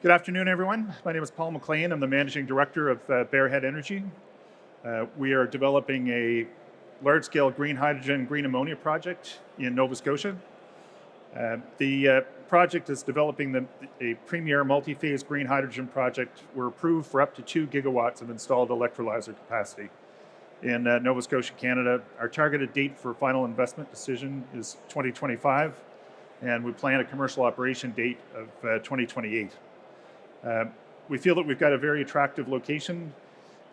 Good afternoon, everyone. My name is Paul MacLean. I'm the Managing Director of Bearhead Energy. We are developing a large-scale green hydrogen, green ammonia project in Nova Scotia. The project is developing a premier multi-phase green hydrogen project. We're approved for up to 2 gigawatts of installed electrolyzer capacity in Nova Scotia, Canada. Our targeted date for final investment decision is 2025, and we plan a commercial operation date of 2028. We feel that we've got a very attractive location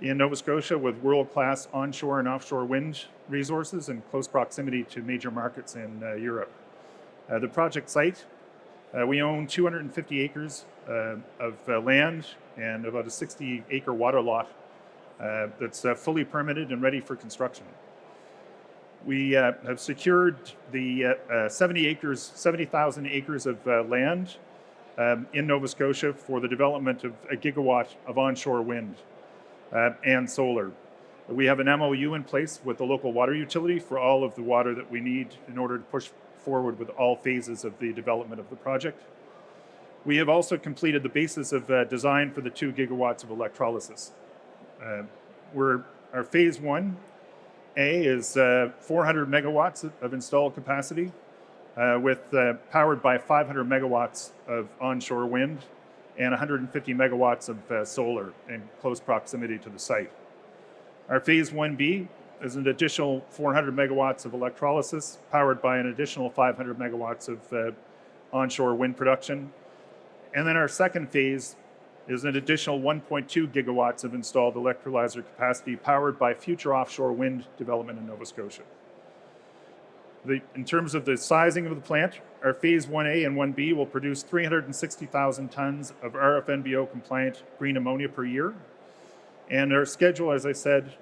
in Nova Scotia with world-class onshore and offshore wind resources in close proximity to major markets in Europe. The project site, we own 250 acres of land and about a 60-acre water lot that's fully permitted and ready for construction. We have secured the 70,000 acres of land in Nova Scotia for the development of a gigawatt of onshore wind and solar. We have an MOU in place with the local water utility for all of the water that we need in order to push forward with all phases of the development of the project. We have also completed the basis of design for the 2 gigawatts of electrolysis. Our phase 1A is 400 megawatts of installed capacity, powered by 500 megawatts of onshore wind and 150 megawatts of solar in close proximity to the site. Our phase 1B is an additional 400 megawatts of electrolysis, powered by an additional 500 megawatts of onshore wind production. And then our second phase is an additional 1.2 gigawatts of installed electrolyzer capacity, powered by future offshore wind development in Nova Scotia. In terms of the sizing of the plant, our phase 1A and 1B will produce 360,000 tons of RFNBO compliant green ammonia per year. And our schedule, as I said,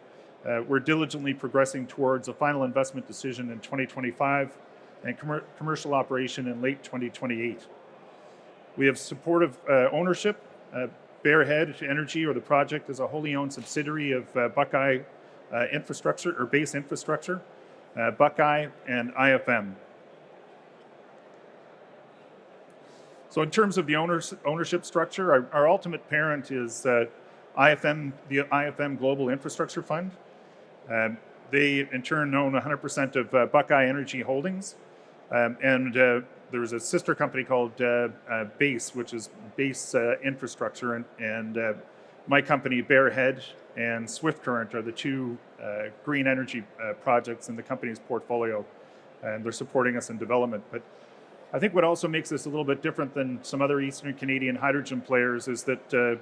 we're diligently progressing towards a final investment decision in 2025 and commercial operation in late 2028. We have supportive ownership. Bearhead Energy, or the project, is a wholly owned subsidiary of Buckeye Infrastructure, or Base Infrastructure, Buckeye, and IFM. So in terms of the ownership structure, our ultimate parent is IFM, the IFM Global Infrastructure Fund. They, in turn, own 100% of Buckeye Energy Holdings. And there's a sister company called Base, which is Base Infrastructure. And my company, Bearhead, and Swift Current are the two green energy projects in the company's portfolio, and they're supporting us in development. But I think what also makes this a little bit different than some other Eastern Canadian hydrogen players is that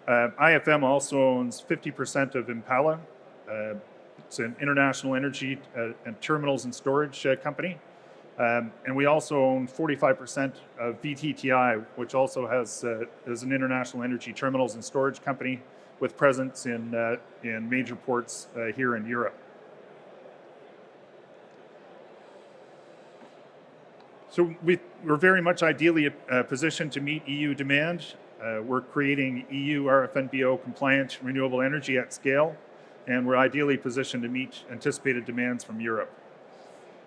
IFM also owns 50% of Impala. It's an international energy and terminals and storage company. And we also own 45% of VTTI, which also is an international energy terminals and storage company with presence in major ports here in Europe. So we're very much ideally positioned to meet EU demand. We're creating EU RFNBO compliant renewable energy at scale, and we're ideally positioned to meet anticipated demands from Europe.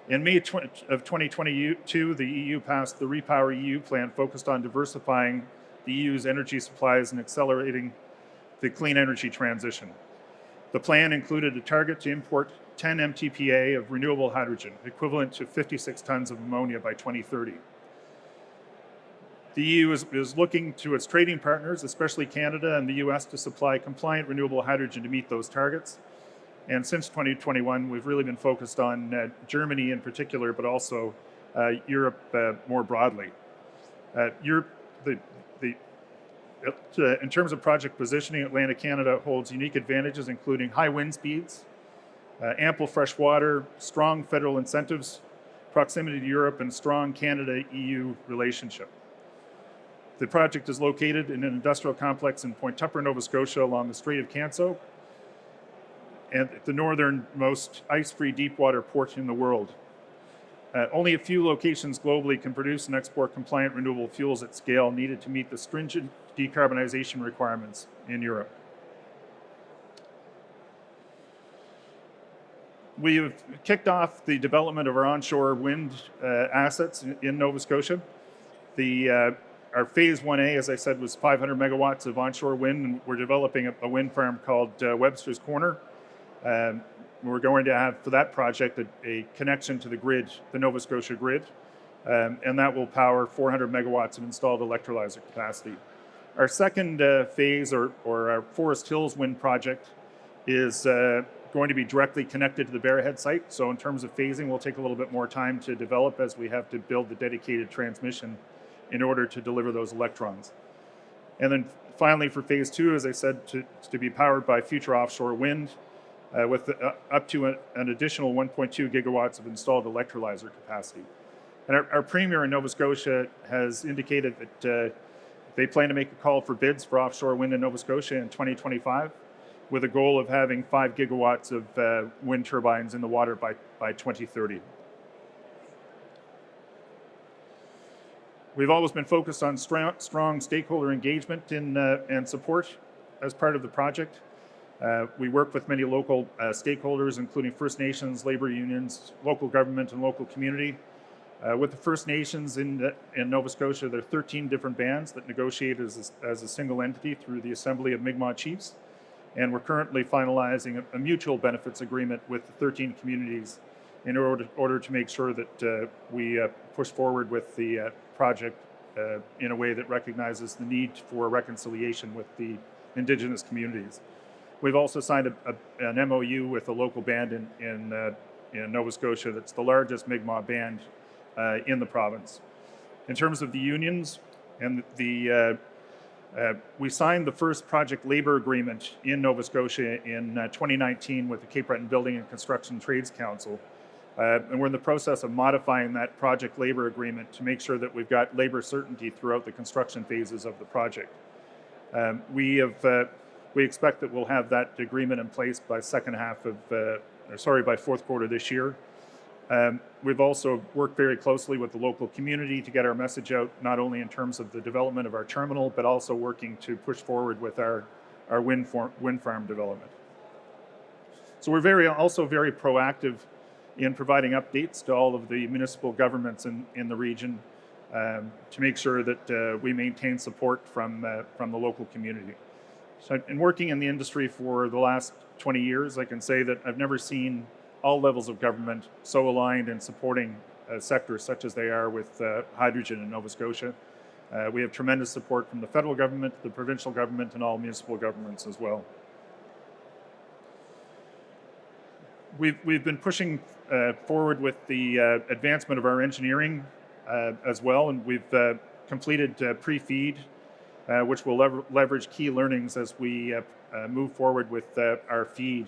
In May of 2022, the EU passed the Repower EU plan focused on diversifying the EU's energy supplies and accelerating the clean energy transition. The plan included a target to import 10 MTPA of renewable hydrogen, equivalent to 56 tons of ammonia by 2030. The EU is looking to its trading partners, especially Canada and the US, to supply compliant renewable hydrogen to meet those targets. And since 2021, we've really been focused on Germany in particular, but also Europe more broadly. In terms of project positioning, Atlantic Canada holds unique advantages, including high wind speeds, ample fresh water, strong federal incentives, proximity to Europe, and strong Canada-EU relationship. The project is located in an industrial complex in Point Tupper, Nova Scotia, along the Strait of Canso, and the northernmost ice-free deep-water port in the world. Only a few locations globally can produce and export compliant renewable fuels at scale needed to meet the stringent decarbonization requirements in Europe. We have kicked off the development of our onshore wind assets in Nova Scotia. our phase 1A, as I said, was 500 megawatts of onshore wind, and we're developing a wind farm called Webster's Corner. We're going to have, for that project, a connection to the grid, the Nova Scotia grid, and that will power 400 megawatts of installed electrolyzer capacity. Our second phase, or our Forest Hills wind project, is going to be directly connected to the Bearhead site. So in terms of phasing, we'll take a little bit more time to develop as we have to build the dedicated transmission in order to deliver those electrons. And then finally for phase 2, as I said, to be powered by future offshore wind with up to an additional 1.2 gigawatts of installed electrolyzer capacity. And our Premier in Nova Scotia has indicated that they plan to make a call for bids for offshore wind in Nova Scotia in 2025, with a goal of having 5 gigawatts of wind turbines in the water by 2030. We've always been focused on strong stakeholder engagement and support as part of the project. We work with many local stakeholders, including First Nations, labor unions, local government, and local community. With the First Nations in Nova Scotia, there are 13 different bands that negotiate as a single entity through the Assembly of Mi'kmaq Chiefs. And we're currently finalizing a mutual benefits agreement with the 13 communities in order to make sure that we push forward with the project in a way that recognizes the need for reconciliation with the Indigenous communities. We've also signed an MOU with a local band in Nova Scotia that's the largest Mi'kmaq band in the province. In terms of the unions, and we signed the first project labor agreement in Nova Scotia in 2019 with the Cape Breton Building and Construction Trades Council. And we're in the process of modifying that project labor agreement to make sure that we've got labor certainty throughout the construction phases of the project. We expect that we'll have that agreement in place by by fourth quarter this year. We've also worked very closely with the local community to get our message out, not only in terms of the development of our terminal, but also working to push forward with our wind farm development. So we're also very proactive in providing updates to all of the municipal governments in the region to make sure that we maintain support from the local community. So in working in the industry for the last 20 years, I can say that I've never seen all levels of government so aligned in supporting sectors such as they are with hydrogen in Nova Scotia. We have tremendous support from the federal government, the provincial government, and all municipal governments as well. We've been pushing forward with the advancement of our engineering as well, and we've completed pre-FEED, which will leverage key learnings as we move forward with our FEED.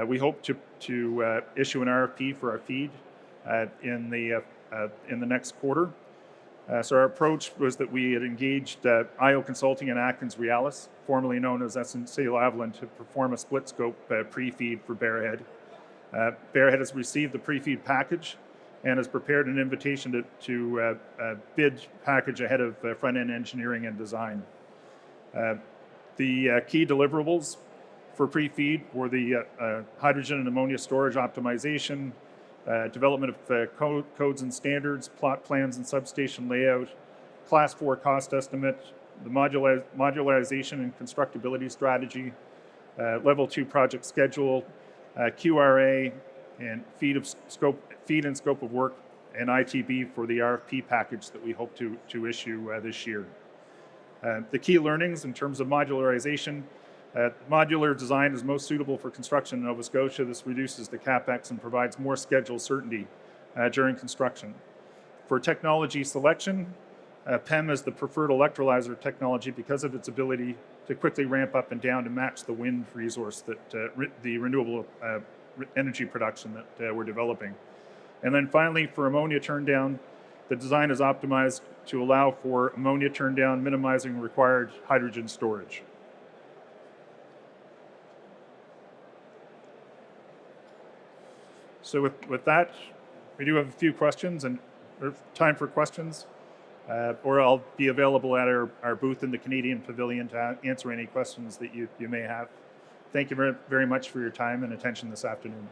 We hope to issue an RFP for our FEED in the next quarter. So our approach was that we had engaged IO Consulting and Atkins Realis, formerly known as SNC-Lavalin, to perform a split scope pre-FEED for Bearhead. Bearhead has received the pre-FEED package and has prepared an invitation to bid package ahead of front-end engineering and design. The key deliverables for pre-FEED were the hydrogen and ammonia storage optimization, development of codes and standards, plot plans and substation layout, Class 4 cost estimate, the modularization and constructability strategy, Level 2 project schedule, QRA, and feed and scope of work, and ITB for the RFP package that we hope to issue this year. The key learnings in terms of modularization: modular design is most suitable for construction in Nova Scotia. This reduces the capex and provides more schedule certainty during construction. For technology selection, PEM is the preferred electrolyzer technology because of its ability to quickly ramp up and down to match the wind resource that the renewable energy production that we're developing. And then finally, for ammonia turndown, the design is optimized to allow for ammonia turndown, minimizing required hydrogen storage. So with that, we do have a few questions, and time for questions. Or I'll be available at our booth in the Canadian Pavilion to answer any questions that you may have. Thank you very, very much for your time and attention this afternoon.